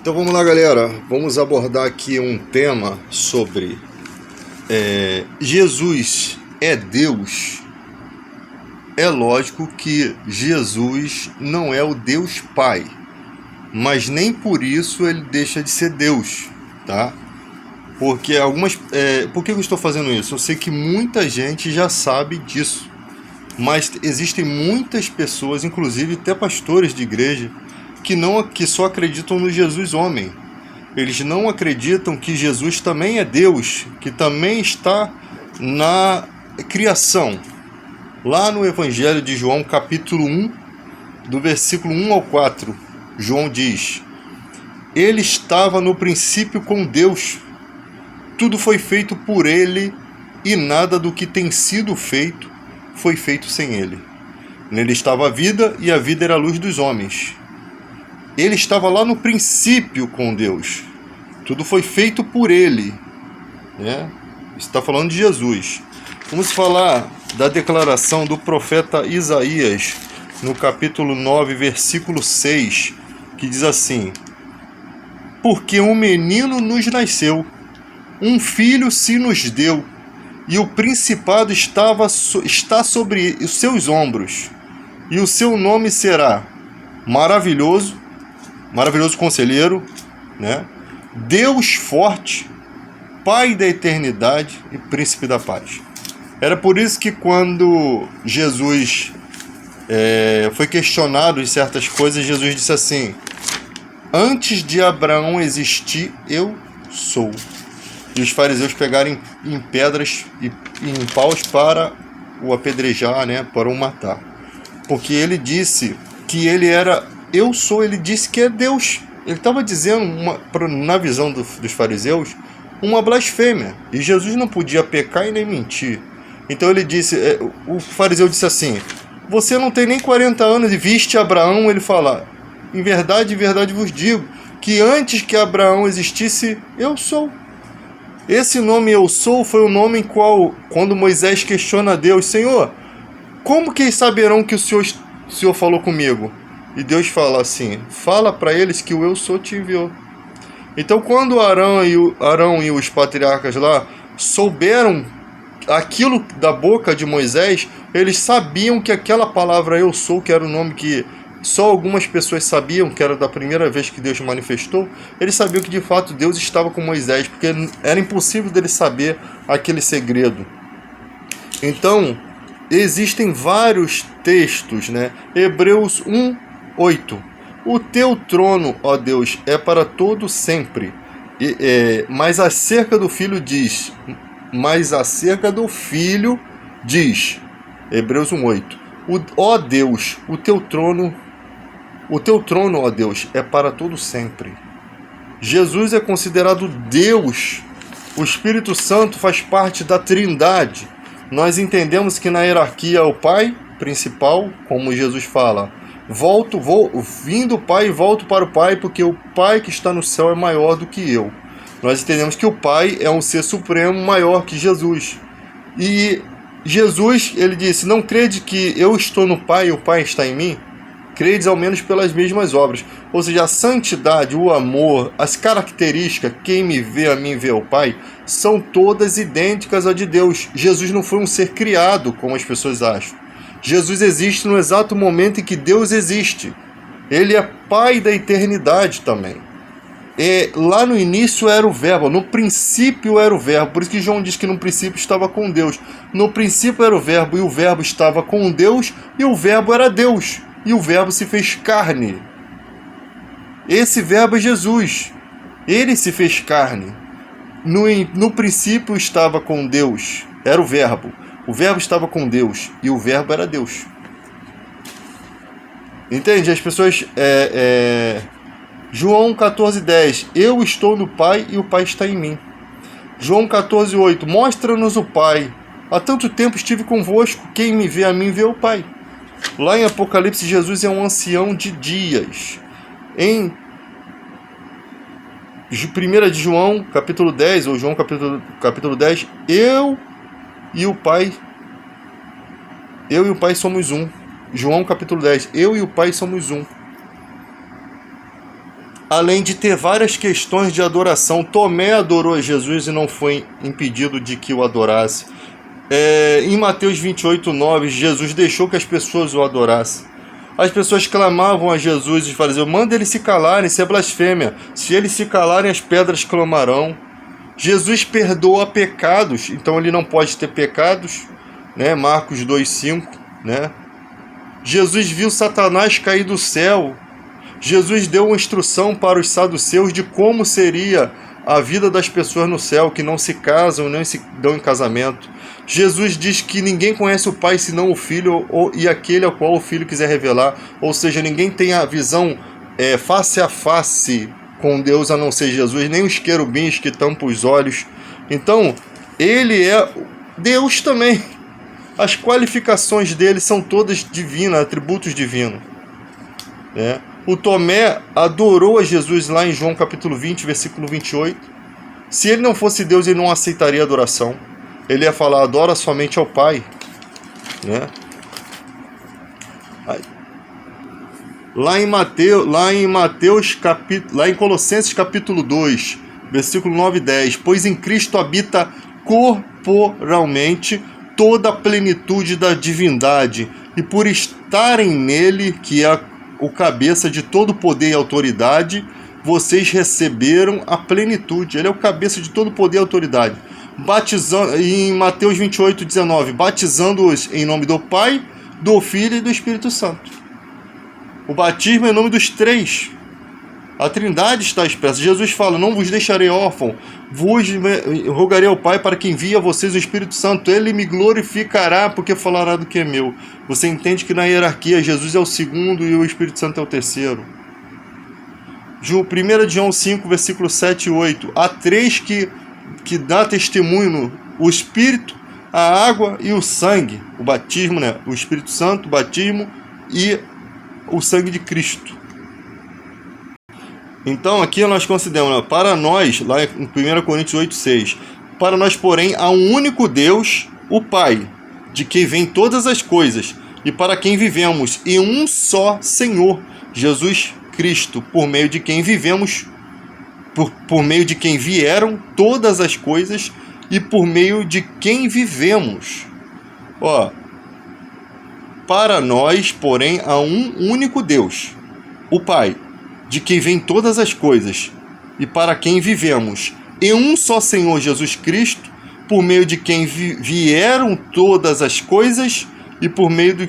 Então vamos lá, galera, vamos abordar aqui um tema sobre Jesus é Deus. É lógico que Jesus não é o Deus Pai, mas nem por isso ele deixa de ser Deus, tá? Porque por que eu estou fazendo isso? Eu sei que muita gente já sabe disso, mas existem muitas pessoas, inclusive até pastores de igreja, que só acreditam no Jesus homem. Eles não acreditam que Jesus também é Deus, que também está na criação. Lá no Evangelho de João, capítulo 1, do versículo 1 ao 4, João diz: Ele estava no princípio com Deus. Tudo foi feito por ele, e nada do que tem sido feito foi feito sem ele. Nele estava a vida, e a vida era a luz dos homens. Ele estava lá no princípio com Deus. Tudo foi feito por ele, né? Está falando de Jesus. Vamos falar da declaração do profeta Isaías, no capítulo 9, versículo 6, que diz assim: Porque um menino nos nasceu, um filho se nos deu, e o principado está sobre os seus ombros, e o seu nome será Maravilhoso Conselheiro, né? Deus Forte, Pai da Eternidade e Príncipe da Paz. Era por isso que quando Jesus foi questionado de certas coisas, Jesus disse assim: Antes de Abraão existir, eu sou. E os fariseus pegaram em pedras e em paus para o apedrejar, né, para o matar. Porque ele disse que ele era eu sou, ele disse que é Deus. Ele estava dizendo, na visão dos fariseus, uma blasfêmia. E Jesus não podia pecar e nem mentir. Então ele disse, o fariseu disse assim: Você não tem nem 40 anos e viste Abraão? Ele fala: em verdade vos digo, que antes que Abraão existisse, eu sou. Esse nome eu sou foi o nome em qual, quando Moisés questiona a Deus: Senhor, como que eles saberão que o Senhor falou comigo? E Deus fala assim: fala para eles que o eu sou te enviou. Então quando Arão e os patriarcas lá souberam aquilo da boca de Moisés, eles sabiam que aquela palavra eu sou, que era o nome que só algumas pessoas sabiam, que era da primeira vez que Deus manifestou, eles sabiam que de fato Deus estava com Moisés, porque era impossível deles saber aquele segredo. Então, existem vários textos, né? Hebreus 1:8. O teu trono, ó Deus, é para todo sempre. Mas acerca do filho diz, Hebreus 1:8. Ó Deus, o teu trono, ó Deus, é para todo sempre. Jesus é considerado Deus. O Espírito Santo faz parte da Trindade. Nós entendemos que na hierarquia é o Pai principal, como Jesus fala: vim do Pai e volto para o Pai, porque o Pai que está no céu é maior do que eu. Nós entendemos que o Pai é um ser supremo maior que Jesus. E Jesus, ele disse: não crede que eu estou no Pai e o Pai está em mim? Credes ao menos pelas mesmas obras. Ou seja, a santidade, o amor, as características, quem me vê a mim vê o Pai, são todas idênticas à de Deus. Jesus não foi um ser criado, como as pessoas acham. Jesus existe no exato momento em que Deus existe. Ele é Pai da eternidade também. Lá no início era o verbo, no princípio era o verbo. Por isso que João diz que no princípio estava com Deus. No princípio era o verbo, e o verbo estava com Deus, e o verbo era Deus. E o verbo se fez carne. Esse verbo é Jesus. Ele se fez carne. No princípio estava com Deus. Era o verbo. O verbo estava com Deus. E o verbo era Deus. Entende? As pessoas... João 14:10. Eu estou no Pai e o Pai está em mim. João 14:8. Mostra-nos o Pai. Há tanto tempo estive convosco. Quem me vê a mim vê o Pai. Lá em Apocalipse, Jesus é um ancião de dias. Em 1 de João, capítulo 10, ou João capítulo 10, eu e o Pai somos um. João capítulo 10, eu e o Pai somos um. além de ter várias questões de adoração. Tomé adorou a Jesus e não foi impedido de que o adorasse. Em Mateus 28:9, Jesus deixou que as pessoas o adorassem. As pessoas clamavam a Jesus e fariseus: manda eles se calarem, isso é blasfêmia. Se eles se calarem, as pedras clamarão. Jesus perdoa pecados, então ele não pode ter pecados, né? Marcos 2:5, né? Jesus viu Satanás cair do céu. Jesus deu uma instrução para os saduceus de como seria a vida das pessoas no céu, que não se casam, nem se dão em casamento. Jesus diz que ninguém conhece o Pai senão o Filho e aquele ao qual o Filho quiser revelar. Ou seja, ninguém tem a visão face a face com Deus a não ser Jesus, nem os querubins que tampam os olhos. Então, ele é Deus também. As qualificações dele são todas divinas, atributos divinos, né? O Tomé adorou a Jesus lá em João capítulo 20, versículo 28. Se ele não fosse Deus, ele não aceitaria a adoração. Ele ia falar: adora somente ao Pai, né? Lá em Colossenses capítulo 2, versículo 9 e 10. Pois em Cristo habita corporalmente toda a plenitude da divindade, e por estarem nele, que é o cabeça de todo poder e autoridade, vocês receberam a plenitude. Ele é o cabeça de todo poder e autoridade. Batizando, em Mateus 28:19, batizando-os em nome do Pai, do Filho e do Espírito Santo. O batismo é em nome dos três. A Trindade está expressa. Jesus fala: não vos deixarei órfão, vos rogarei ao Pai para que envie a vocês o Espírito Santo. Ele me glorificará, porque falará do que é meu. Você entende que na hierarquia Jesus é o segundo e o Espírito Santo é o terceiro. 1 João 5, versículo 7 e 8. Há três que dá testemunho: o Espírito, a água e o sangue. O batismo, né? O Espírito Santo, o batismo e o sangue de Cristo. Então aqui nós consideramos, para nós, lá em 1 Coríntios 8:6, para nós, porém, há um único Deus, o Pai, de quem vêm todas as coisas, e para quem vivemos, e um só Senhor, Jesus Cristo, por meio de quem vivemos, por meio de quem vieram todas as coisas, e por meio de quem vivemos. Para nós, porém, há um único Deus, o Pai, de quem vêm todas as coisas, e para quem vivemos, e um só Senhor Jesus Cristo, por meio de quem vieram todas as coisas, e por meio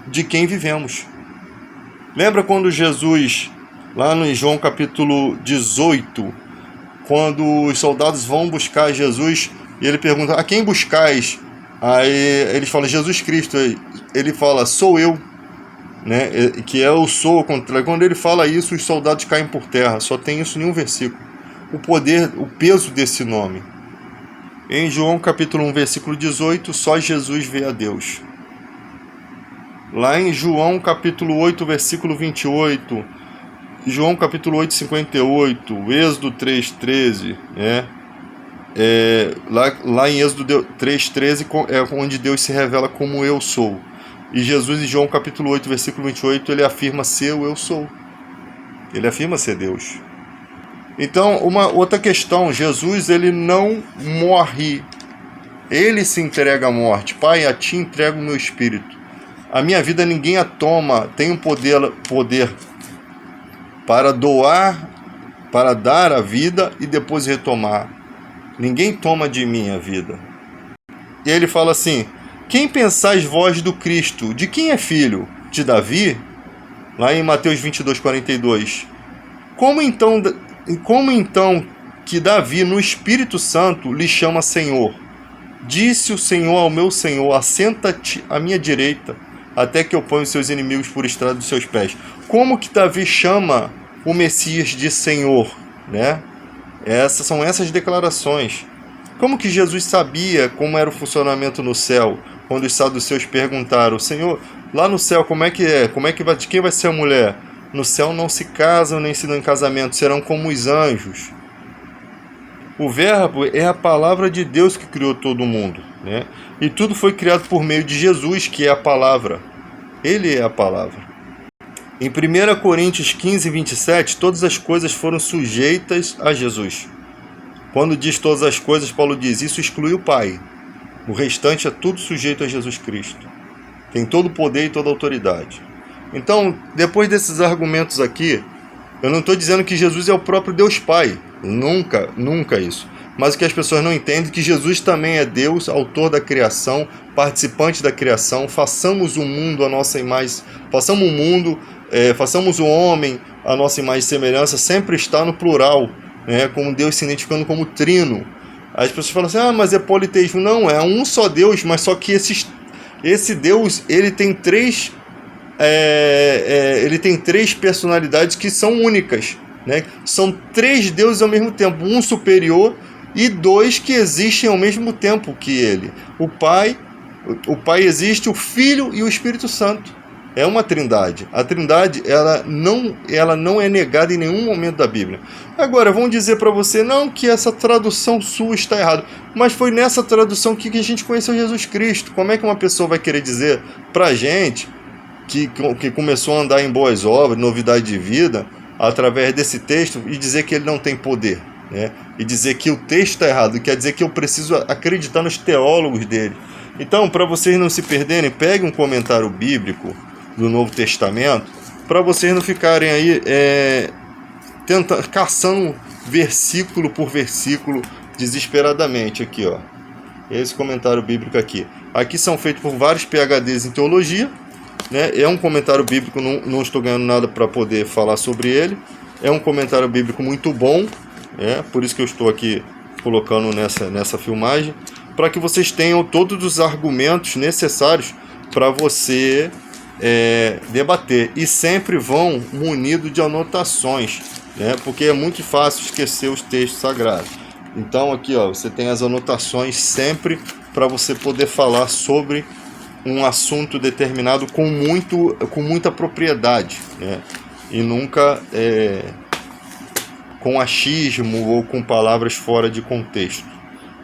de quem vivemos. Lembra quando Jesus, lá no João capítulo 18, quando os soldados vão buscar Jesus, e ele pergunta: a quem buscais? Aí eles falam: Jesus Cristo. Ele fala: sou eu, né? Que é o sou. Quando ele fala isso, os soldados caem por terra. Só tem isso em um versículo. O poder, o peso desse nome. Em João capítulo 1, versículo 18, só Jesus vê a Deus. Lá em João capítulo 8, versículo 28, João capítulo 8, 58, Êxodo 3:13, né? Lá em Êxodo 3:13 é onde Deus se revela como eu sou. E Jesus, em João capítulo 8, versículo 28, ele afirma ser o eu sou. Ele afirma ser Deus. Então, uma outra questão: Jesus, ele não morre. Ele se entrega à morte. Pai, a ti entrego o meu espírito. A minha vida ninguém a toma. Tenho poder para doar, para dar a vida e depois retomar. Ninguém toma de mim a vida. E ele fala assim: quem pensais vós do Cristo? De quem é filho? De Davi? Lá em Mateus 22:42. Como então que Davi, no Espírito Santo, lhe chama Senhor? Disse o Senhor ao meu Senhor: assenta-te à minha direita, até que eu ponha os seus inimigos por estrada dos seus pés. Como que Davi chama o Messias de Senhor, né? São essas declarações. Como que Jesus sabia como era o funcionamento no céu? Quando os saduceus perguntaram: Senhor, lá no céu como é que é? De quem vai ser a mulher? No céu não se casam nem se dão em casamento, serão como os anjos. O verbo é a palavra de Deus que criou todo mundo, né? E tudo foi criado por meio de Jesus, que é a palavra. Ele é a palavra. Em 1 Coríntios 15, 27, todas as coisas foram sujeitas a Jesus. Quando diz todas as coisas, Paulo diz, isso exclui o Pai. O restante é tudo sujeito a Jesus Cristo. Tem todo o poder e toda a autoridade. Então, depois desses argumentos aqui, eu não estou dizendo que Jesus é o próprio Deus Pai. Nunca, nunca isso. Mas o que as pessoas não entendem é que Jesus também é Deus, autor da criação, participante da criação. Façamos o mundo a nossa imagem, façamos o mundo, façamos o homem a nossa imagem e semelhança, sempre está no plural, né, como Deus se identificando como trino. As pessoas falam assim, mas é politeísmo. Não, é um só Deus, mas só que esse Deus, ele tem três personalidades que são únicas, né? São três deuses ao mesmo tempo, um superior e dois que existem ao mesmo tempo que ele. O Pai existe, o Filho e o Espírito Santo. É uma trindade. A trindade, ela não é negada em nenhum momento da Bíblia. Agora, vão dizer para você, não, que essa tradução sua está errada. Mas foi nessa tradução que a gente conheceu Jesus Cristo. Como é que uma pessoa vai querer dizer pra gente que começou a andar em boas obras, novidade de vida, através desse texto, e dizer que ele não tem poder, né? E dizer que o texto está errado, quer dizer que eu preciso acreditar nos teólogos dele. Então, para vocês não se perderem, pegue um comentário bíblico do Novo Testamento, para vocês não ficarem aí caçando versículo por versículo desesperadamente aqui, ó. Esse comentário bíblico aqui. Aqui são feitos por vários PhDs em teologia, né? É um comentário bíblico, não estou ganhando nada para poder falar sobre ele. É um comentário bíblico muito bom, por isso que eu estou aqui colocando nessa filmagem, para que vocês tenham todos os argumentos necessários para você debater, e sempre vão munido de anotações, né? Porque é muito fácil esquecer os textos sagrados. Então aqui, ó, você tem as anotações sempre para você poder falar sobre um assunto determinado com muita propriedade, né? E nunca com achismo ou com palavras fora de contexto.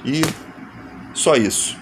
E só isso.